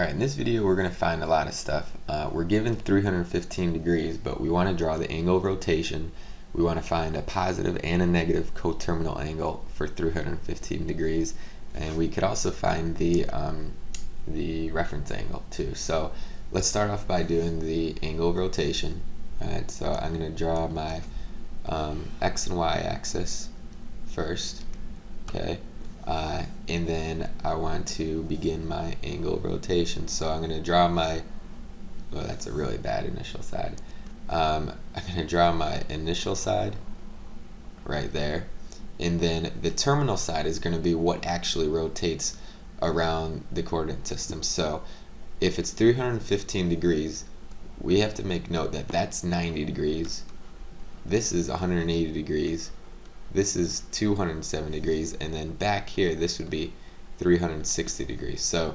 Alright, in this video we're going to find a lot of stuff. We're given 315 degrees, but we want to draw the angle of rotation. We want to find a positive and a negative coterminal angle for 315 degrees, and we could also find the reference angle too. So let's start off by doing the angle of rotation. Alright, so I'm going to draw my x and y axis first. Okay. And then I want to begin my angle of rotation. So I'm going to draw my, well, that's a really bad initial side. I'm going to draw my initial side right there. And then the terminal side is going to be what actually rotates around the coordinate system. So if it's 315 degrees, we have to make note that that's 90 degrees. This is 180 degrees. This is 207 degrees, and then back here this would be 360 degrees. So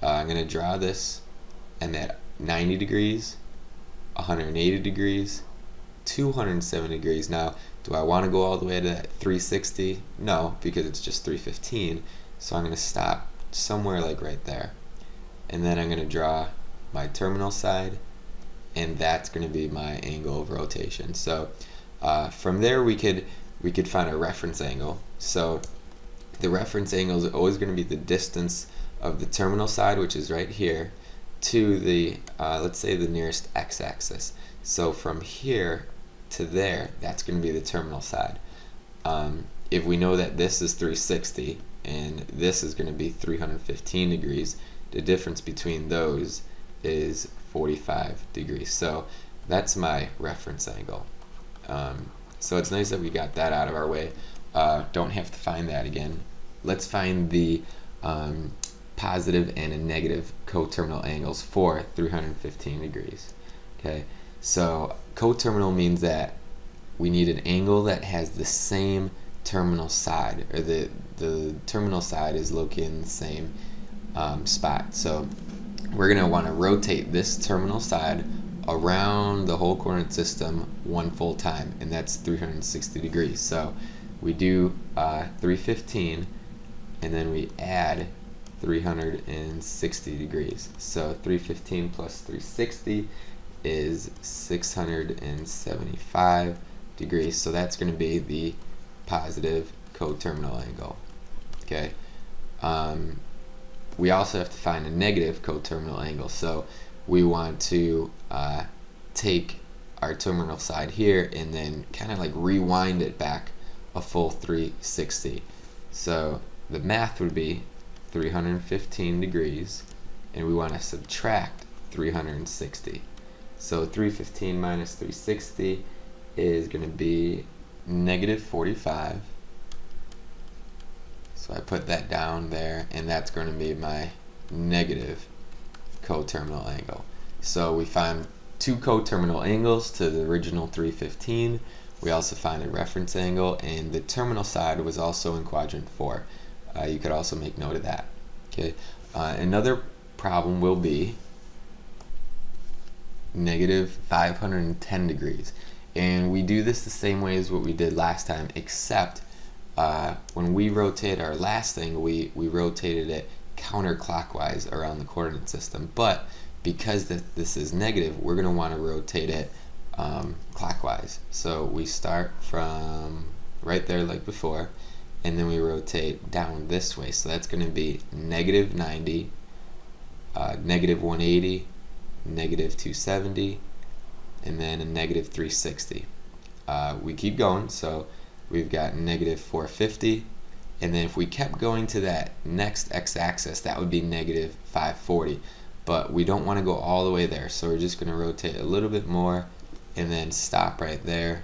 I'm going to draw this, and at 90 degrees, 180 degrees, 207 degrees. Now, do I want to go all the way to that 360? No, because it's just 315. So I'm going to stop somewhere like right there. And then I'm going to draw my terminal side, and that's going to be my angle of rotation. So from there we could find a reference angle. So the reference angle is always going to be the distance of the terminal side, which is right here, to the, let's say, the nearest x-axis. So from here to there, that's going to be the terminal side. If we know that this is 360 and this is going to be 315 degrees, the difference between those is 45 degrees. So that's my reference angle. So it's nice that we got that out of our way. Don't have to find that again. Let's find the positive and a negative coterminal angles for 315 degrees. Okay, so coterminal means that we need an angle that has the same terminal side, or the terminal side is located in the same spot. So we're going to want to rotate this terminal side around the whole coordinate system one full time, and that's 360 degrees. So we do 315, and then we add 360 degrees. So 315 plus 360 is 675 degrees. So that's going to be the positive coterminal angle. Okay. We also have to find a negative coterminal angle. So we want to take our terminal side here and then kind of like rewind it back a full 360. So the math would be 315 degrees, and we want to subtract 360. So 315 minus 360 is going to be negative 45. So I put that down there, and that's going to be my negative coterminal angle. So we find two coterminal angles to the original 315. We also find a reference angle, and the terminal side was also in quadrant 4. You could also make note of that. Okay. Another problem will be negative 510 degrees. And we do this the same way as what we did last time, except when we rotate our last angle, we rotated it counterclockwise around the coordinate system. But because this is negative, we're going to want to rotate it clockwise. So we start from right there like before, and then we rotate down this way. So that's going to be negative 90, negative 180, negative 270, and then a negative 360. We keep going, so we've got negative 450, and then if we kept going to that next x-axis, that would be negative 540. But we don't want to go all the way there, so we're just going to rotate a little bit more and then stop right there.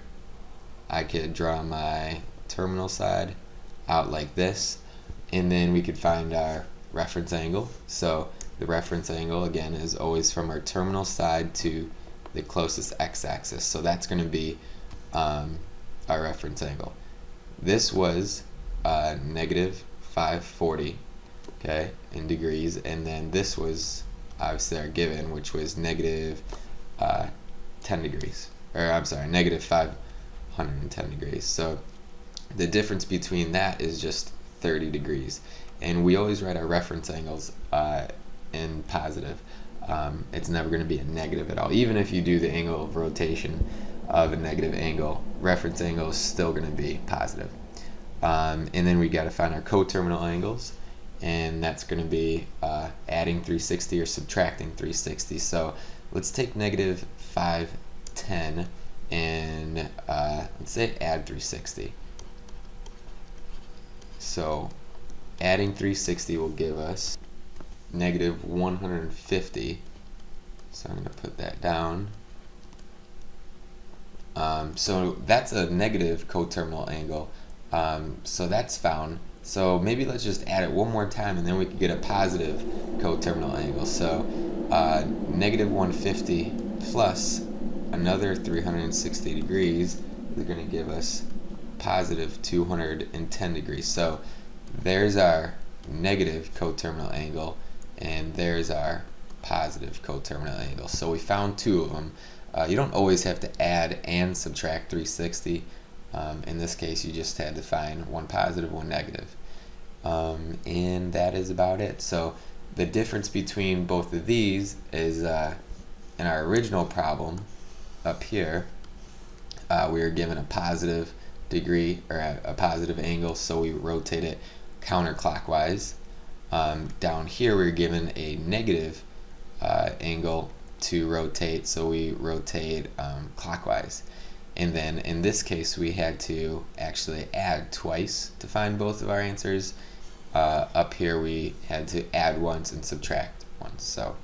I could draw my terminal side out like this, and then we could find our reference angle. So the reference angle, again, is always from our terminal side to the closest x-axis. So that's going to be our reference angle. This was negative 540, okay, in degrees, and then this was obviously our given, which was negative 10 degrees, or I'm sorry, negative 510 degrees. So the difference between that is just 30 degrees. And we always write our reference angles and positive. It's never going to be a negative at all. Even if you do the angle of rotation of a negative angle, reference angle is still going to be positive. And then we got to find our coterminal angles, and that's going to be adding 360 or subtracting 360. So let's take negative 510 and let's say add 360. So adding 360 will give us negative 150. So I'm going to put that down. So that's a negative coterminal angle. So that's found. So maybe let's just add it one more time, and then we can get a positive coterminal angle. So negative 150 plus another 360 degrees is going to give us positive 210 degrees. So there's our negative coterminal angle, and there's our positive coterminal angle. So we found two of them. You don't always have to add and subtract 360. In this case, you just had to find one positive, one negative. And that is about it. So the difference between both of these is in our original problem up here, we were given a positive degree or a positive angle, so we rotate it counterclockwise. Down here we're given a negative angle to rotate, so we rotate clockwise. And then in this case we had to actually add twice to find both of our answers. Up here we had to add once and subtract once. So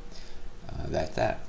that's that.